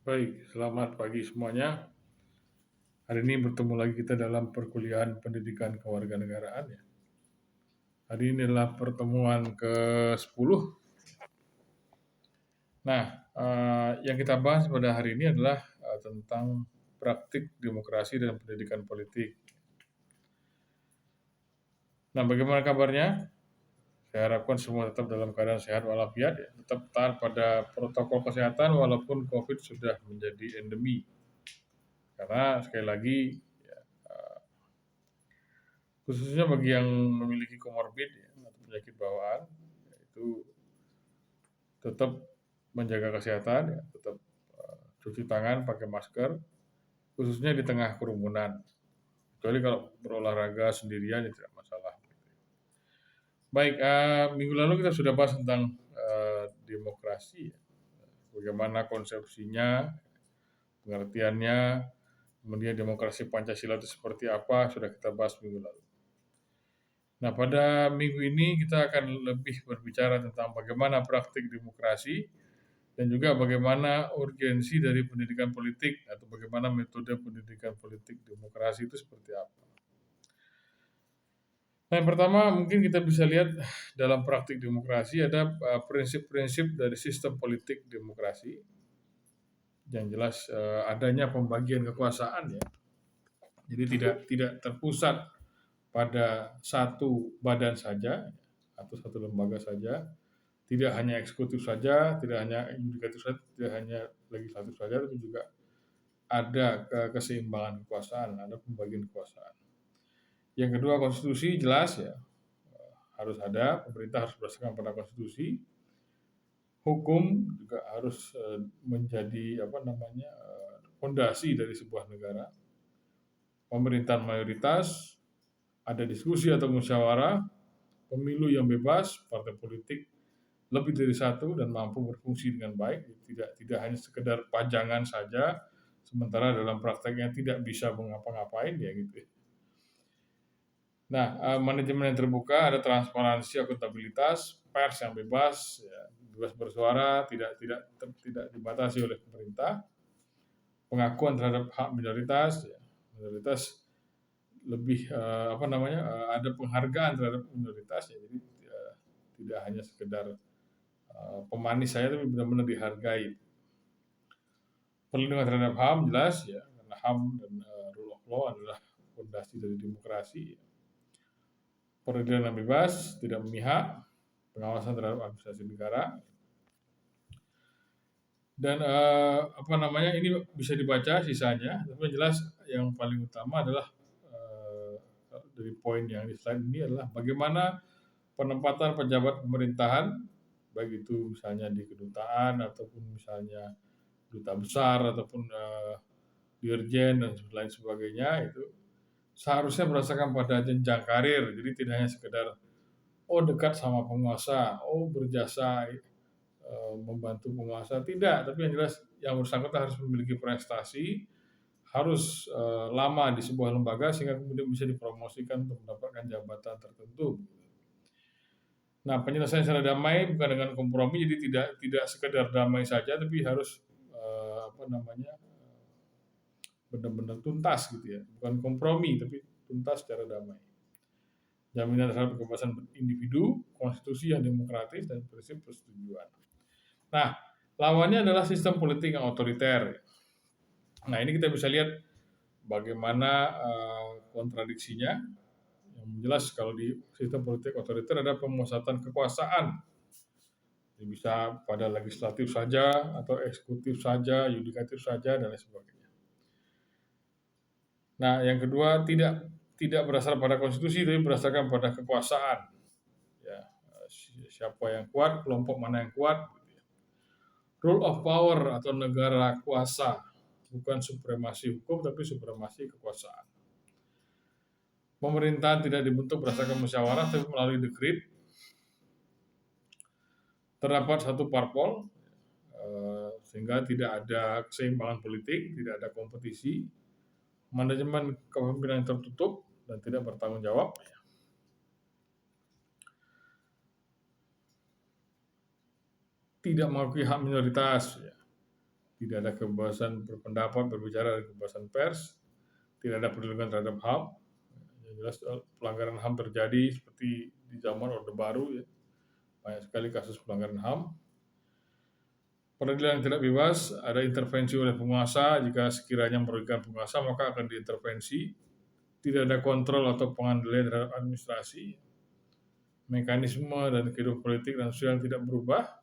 Baik, selamat pagi semuanya. Hari ini bertemu lagi kita dalam perkuliahan pendidikan kewarganegaraan ya. Hari ini adalah pertemuan ke-10. Nah, yang kita bahas pada hari ini adalah tentang praktik demokrasi dan pendidikan politik. Nah, bagaimana kabarnya? Saya harapkan semua tetap dalam keadaan sehat walafiat ya. Tetap taat pada protokol kesehatan walaupun COVID sudah menjadi endemi. Karena sekali lagi khususnya bagi yang memiliki komorbid ya, atau penyakit bawaan, itu tetap menjaga kesehatan, ya, tetap cuci tangan, pakai masker, khususnya di tengah kerumunan. Kecuali kalau berolahraga sendirian ya tidak masalah. Baik, minggu lalu kita sudah bahas tentang demokrasi, ya. Bagaimana konsepsinya, pengertiannya, kemudian demokrasi Pancasila itu seperti apa, sudah kita bahas minggu lalu. Nah, pada minggu ini kita akan lebih berbicara tentang bagaimana praktik demokrasi dan juga bagaimana urgensi dari pendidikan politik atau bagaimana metode pendidikan politik demokrasi itu seperti apa. Nah, yang pertama mungkin kita bisa lihat dalam praktik demokrasi ada prinsip-prinsip dari sistem politik demokrasi. Yang jelas adanya pembagian kekuasaan ya. Jadi tidak terpusat pada satu badan saja atau satu lembaga saja, tidak hanya eksekutif saja, tidak hanya yudikatif saja, tidak hanya legislatif saja, tapi juga ada keseimbangan kekuasaan, ada pembagian kekuasaan. Yang kedua, konstitusi jelas ya, harus ada, pemerintah harus berdasarkan pada konstitusi, hukum juga harus menjadi fondasi dari sebuah negara, pemerintahan mayoritas, ada diskusi atau musyawarah, pemilu yang bebas, partai politik lebih dari satu dan mampu berfungsi dengan baik, tidak hanya sekedar pajangan saja, sementara dalam prakteknya tidak bisa mengapa-ngapain ya gitu. Nah, manajemen yang terbuka, ada transparansi, akuntabilitas, pers yang bebas, ya, bebas bersuara, tidak dibatasi oleh pemerintah, pengakuan terhadap hak minoritas, ya, minoritas lebih ada penghargaan terhadap minoritas ya, jadi tidak hanya sekedar pemanis saya tapi benar-benar dihargai. Perlindungan terhadap HAM jelas ya, karena HAM dan rule of law adalah fondasi dari demokrasi. Peradilan yang bebas, tidak memihak, pengawasan terhadap administrasi negara. Dan ini bisa dibaca sisanya, tapi yang jelas yang paling utama adalah dari poin yang di slide ini adalah bagaimana penempatan pejabat pemerintahan, baik itu misalnya di kedutaan ataupun misalnya duta besar ataupun dirjen dan lain sebagainya, itu seharusnya berdasarkan pada jenjang karir. Jadi tidak hanya sekedar dekat sama penguasa, berjasa membantu penguasa, tidak. Tapi yang jelas yang bersangkutan harus memiliki prestasi, harus lama di sebuah lembaga sehingga kemudian bisa dipromosikan untuk mendapatkan jabatan tertentu. Nah, penyelesaian secara damai bukan dengan kompromi, jadi tidak sekedar damai saja, tapi harus benar-benar tuntas gitu ya, bukan kompromi tapi tuntas secara damai. Jaminan terhadap kebebasan individu, konstitusi yang demokratis dan prinsip persetujuan. Nah, lawannya adalah sistem politik yang otoriter. Nah, ini kita bisa lihat bagaimana kontradiksinya. Yang jelas kalau di sistem politik otoriter ada pemusatan kekuasaan. Jadi bisa pada legislatif saja atau eksekutif saja, yudikatif saja dan lain sebagainya. Nah, yang kedua tidak berdasarkan pada konstitusi, tapi berdasarkan pada kekuasaan. Ya, siapa yang kuat, kelompok mana yang kuat. Rule of power atau negara kuasa, bukan supremasi hukum tapi supremasi kekuasaan. Pemerintahan tidak dibentuk berdasarkan musyawarah tapi melalui dekret. Terdapat satu parpol sehingga tidak ada keseimbangan politik, tidak ada kompetisi. Manajemen kepemimpinan tertutup dan tidak bertanggung jawab. Tidak mengakui hak minoritas. Ya. tidak ada kebebasan berpendapat, berbicara, dan kebebasan pers, tidak ada perlindungan terhadap HAM. Yang jelas pelanggaran HAM terjadi seperti di zaman Orde Baru ya, banyak sekali kasus pelanggaran HAM. Peradilan yang tidak bebas, ada intervensi oleh penguasa, jika sekiranya merugikan penguasa maka akan diintervensi. Tidak ada kontrol atau pengendalian terhadap administrasi. Mekanisme dan kehidupan politik dan sosial tidak berubah,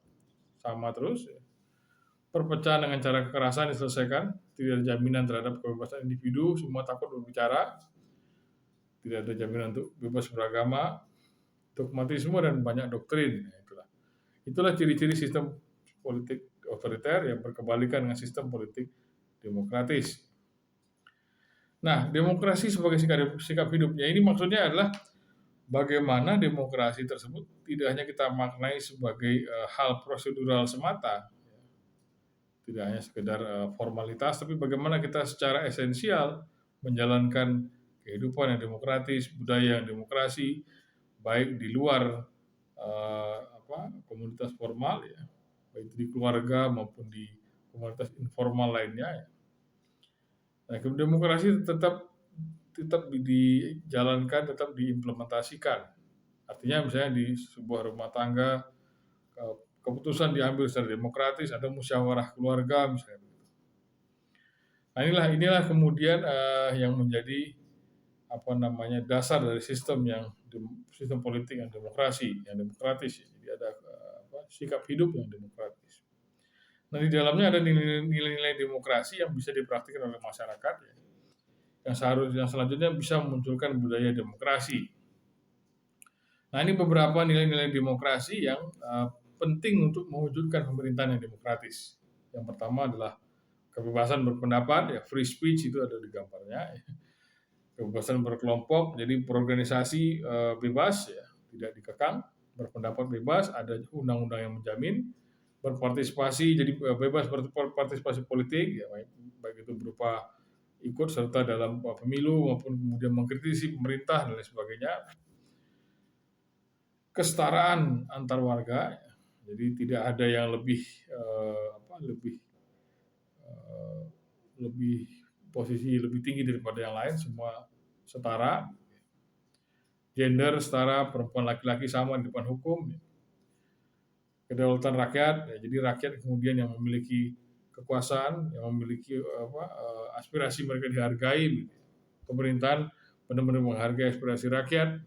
sama terus. Perpecahan dengan cara kekerasan diselesaikan, tidak ada jaminan terhadap kebebasan individu, semua takut berbicara, tidak ada jaminan untuk bebas beragama, dogmatisme dan banyak doktrin. Itulah ciri-ciri sistem politik otoriter yang berkebalikan dengan sistem politik demokratis. Nah, demokrasi sebagai sikap hidupnya ini maksudnya adalah bagaimana demokrasi tersebut tidak hanya kita maknai sebagai hal prosedural semata, tidak hanya sekedar formalitas, tapi bagaimana kita secara esensial menjalankan kehidupan yang demokratis, budaya yang demokrasi, baik di luar komunitas formal ya, baik di keluarga maupun di komunitas informal lainnya ya. Nah, demokrasi tetap dijalankan, tetap diimplementasikan. Artinya misalnya di sebuah rumah tangga keputusan diambil secara demokratis, ada musyawarah keluarga misalnya. Nah, inilah kemudian yang menjadi dasar dari sistem politik yang demokratis. Jadi ada sikap hidup yang demokratis. Nah, di dalamnya ada nilai-nilai demokrasi yang bisa dipraktikkan oleh masyarakat ya, yang selanjutnya bisa memunculkan budaya demokrasi. Nah, ini beberapa nilai-nilai demokrasi yang penting untuk mewujudkan pemerintahan yang demokratis. Yang pertama adalah kebebasan berpendapat, ya free speech itu ada di gambarnya. Kebebasan berkelompok, jadi berorganisasi bebas, ya tidak dikekang. Berpendapat bebas, ada undang-undang yang menjamin. Berpartisipasi, jadi bebas berpartisipasi politik, ya baik itu berupa ikut serta dalam pemilu maupun kemudian mengkritisi pemerintah dan lain sebagainya. Kesetaraan antar warga, jadi tidak ada yang lebih posisi lebih tinggi daripada yang lain, semua setara. Gender setara, perempuan laki-laki sama di depan hukum. Kedaulatan rakyat, ya, jadi rakyat kemudian yang memiliki kekuasaan, yang memiliki aspirasi mereka dihargai. Pemerintahan benar-benar menghargai aspirasi rakyat.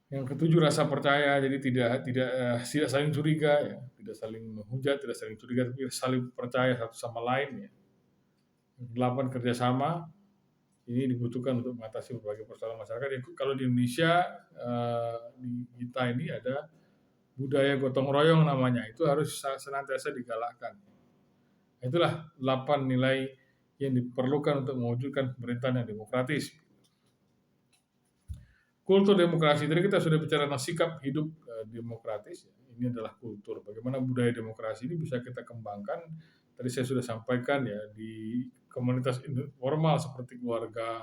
Yang ketujuh, rasa percaya, jadi tidak saling curiga, ya, tidak saling menghujat, tidak saling curiga, tapi saling percaya satu sama lain. Ya. 8, kerjasama. Ini dibutuhkan untuk mengatasi berbagai persoalan masyarakat. Kalau di Indonesia, di kita ini ada budaya gotong royong namanya, itu harus senantiasa digalakkan. Itulah 8 nilai yang diperlukan untuk mewujudkan pemerintahan yang demokratis. Kultur demokrasi, tadi kita sudah bicara tentang sikap hidup demokratis. Ini adalah kultur. Bagaimana budaya demokrasi ini bisa kita kembangkan. Tadi saya sudah sampaikan ya, di komunitas informal seperti keluarga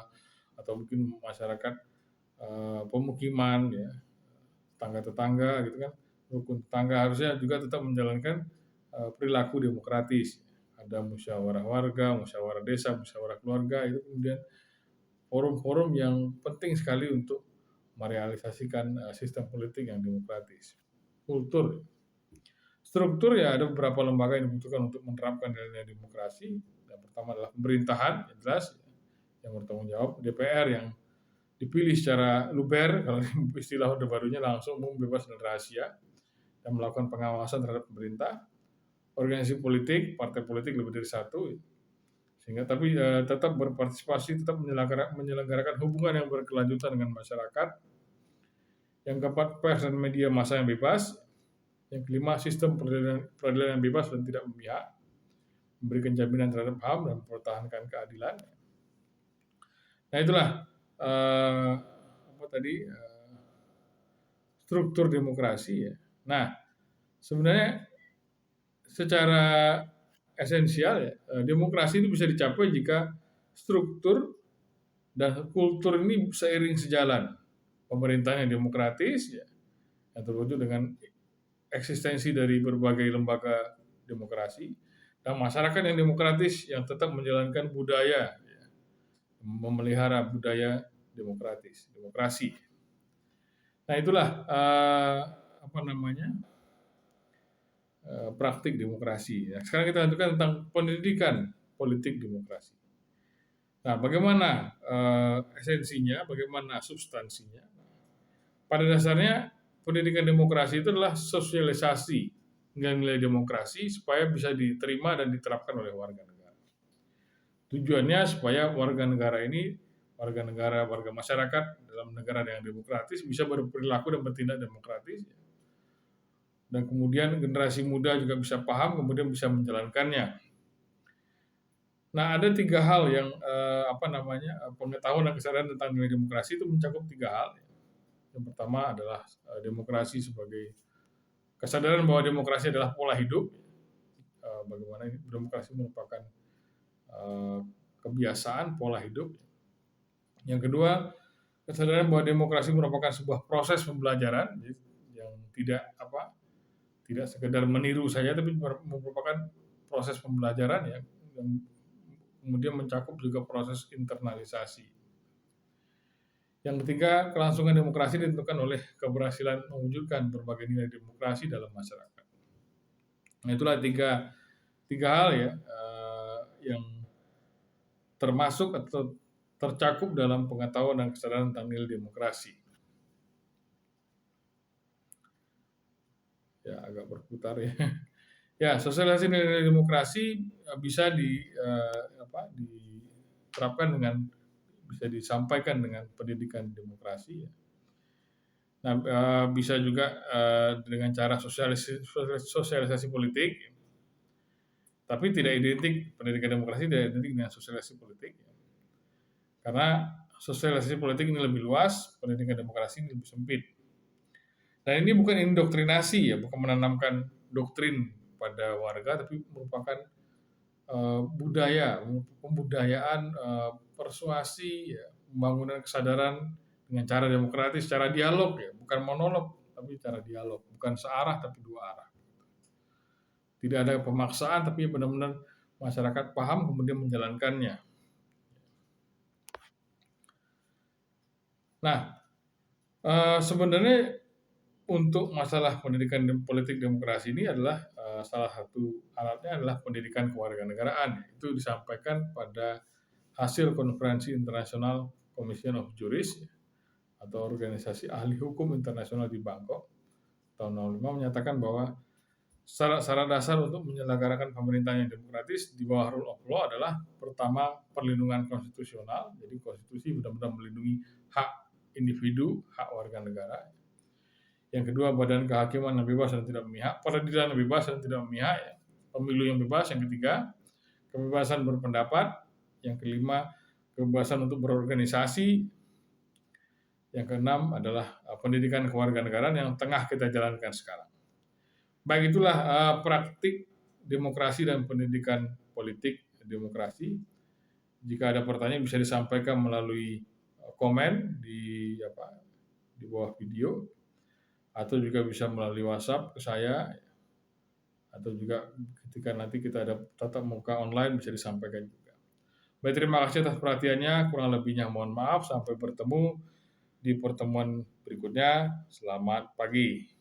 atau mungkin masyarakat pemukiman ya, tetangga-tetangga gitu kan, rukun tetangga harusnya juga tetap menjalankan perilaku demokratis. Ada musyawarah warga, musyawarah desa, musyawarah keluarga, itu kemudian forum-forum yang penting sekali untuk merealisasikan sistem politik yang demokratis. Kultur, struktur, ya ada beberapa lembaga yang dibutuhkan untuk menerapkan nilai-nilai demokrasi. Yang pertama adalah pemerintahan, yang jelas, yang bertanggung jawab, DPR yang dipilih secara luber, kalau istilah Orde Barunya langsung, umum, bebas, dan rahasia, dan melakukan pengawasan terhadap pemerintah. Organisasi politik, partai politik lebih dari satu, sehingga tapi tetap berpartisipasi, tetap menyelenggarakan hubungan yang berkelanjutan dengan masyarakat. Yang keempat, pers dan media massa yang bebas. Yang kelima, sistem peradilan yang bebas dan tidak memihak, memberikan jaminan terhadap HAM dan mempertahankan keadilan. Nah, itulah struktur demokrasi ya. Nah, sebenarnya secara esensial ya, demokrasi itu bisa dicapai jika struktur dan kultur ini seiring sejalan. Pemerintahan yang demokratis ya, yang terwujud dengan eksistensi dari berbagai lembaga demokrasi, dan masyarakat yang demokratis yang tetap menjalankan budaya, ya, memelihara budaya demokrasi. Nah itulah apa namanya praktik demokrasi. Ya, sekarang kita lanjutkan tentang pendidikan politik demokrasi. Nah, bagaimana esensinya, bagaimana substansinya? Pada dasarnya, pendidikan demokrasi itu adalah sosialisasi nilai-nilai demokrasi supaya bisa diterima dan diterapkan oleh warga negara. Tujuannya supaya warga negara ini, warga masyarakat dalam negara yang demokratis bisa berperilaku dan bertindak demokratis. Dan kemudian generasi muda juga bisa paham, kemudian bisa menjalankannya. Nah, ada 3 hal yang pengetahuan dan kesadaran tentang nilai demokrasi itu mencakup 3 hal. Yang pertama adalah demokrasi sebagai kesadaran bahwa demokrasi adalah pola hidup. Bagaimana demokrasi merupakan kebiasaan, pola hidup. Yang kedua, kesadaran bahwa demokrasi merupakan sebuah proses pembelajaran yang tidak sekedar meniru saja, tapi merupakan proses pembelajaran ya, yang kemudian mencakup juga proses internalisasi. Yang ketiga, kelangsungan demokrasi ditentukan oleh keberhasilan mewujudkan berbagai nilai demokrasi dalam masyarakat. Nah, itulah tiga hal ya yang termasuk atau tercakup dalam pengetahuan dan kesadaran tentang nilai demokrasi. Ya, agak berputar ya. Ya, sosialisasi nilai demokrasi bisa diterapkan bisa disampaikan dengan pendidikan demokrasi. Nah, bisa juga dengan cara sosialisasi politik, tapi tidak identik, pendidikan demokrasi tidak identik dengan sosialisasi politik. Karena sosialisasi politik ini lebih luas, pendidikan demokrasi ini lebih sempit. Dan ini bukan indoktrinasi ya, bukan menanamkan doktrin pada warga, tapi merupakan pembudayaan, persuasi, ya, pembangunan kesadaran dengan cara demokratis, cara dialog ya, bukan monolog, tapi cara dialog, bukan searah tapi dua arah. Tidak ada pemaksaan, tapi benar-benar masyarakat paham kemudian menjalankannya. Nah, sebenarnya untuk masalah pendidikan politik demokrasi ini adalah salah satu alatnya adalah pendidikan kewarganegaraan. Itu disampaikan pada hasil konferensi internasional Commission of Jurists atau organisasi ahli hukum internasional di Bangkok tahun 1965 menyatakan bahwa syarat dasar untuk menyelenggarakan pemerintahan yang demokratis di bawah rule of law adalah pertama perlindungan konstitusional. Jadi konstitusi benar-benar melindungi hak individu, hak warga negara. Yang kedua, badan kehakiman yang bebas dan tidak memihak, peradilan yang bebas dan tidak memihak, ya. Pemilu yang bebas. Yang ketiga, kebebasan berpendapat. Yang kelima, kebebasan untuk berorganisasi. Yang keenam adalah pendidikan kewarganegaraan yang tengah kita jalankan sekarang. Baik, itulah praktik demokrasi dan pendidikan politik demokrasi. Jika ada pertanyaan bisa disampaikan melalui komen di bawah video, atau juga bisa melalui WhatsApp ke saya, atau juga ketika nanti kita ada tatap muka online bisa disampaikan juga. Baik, terima kasih atas perhatiannya, kurang lebihnya mohon maaf, sampai bertemu di pertemuan berikutnya. Selamat pagi.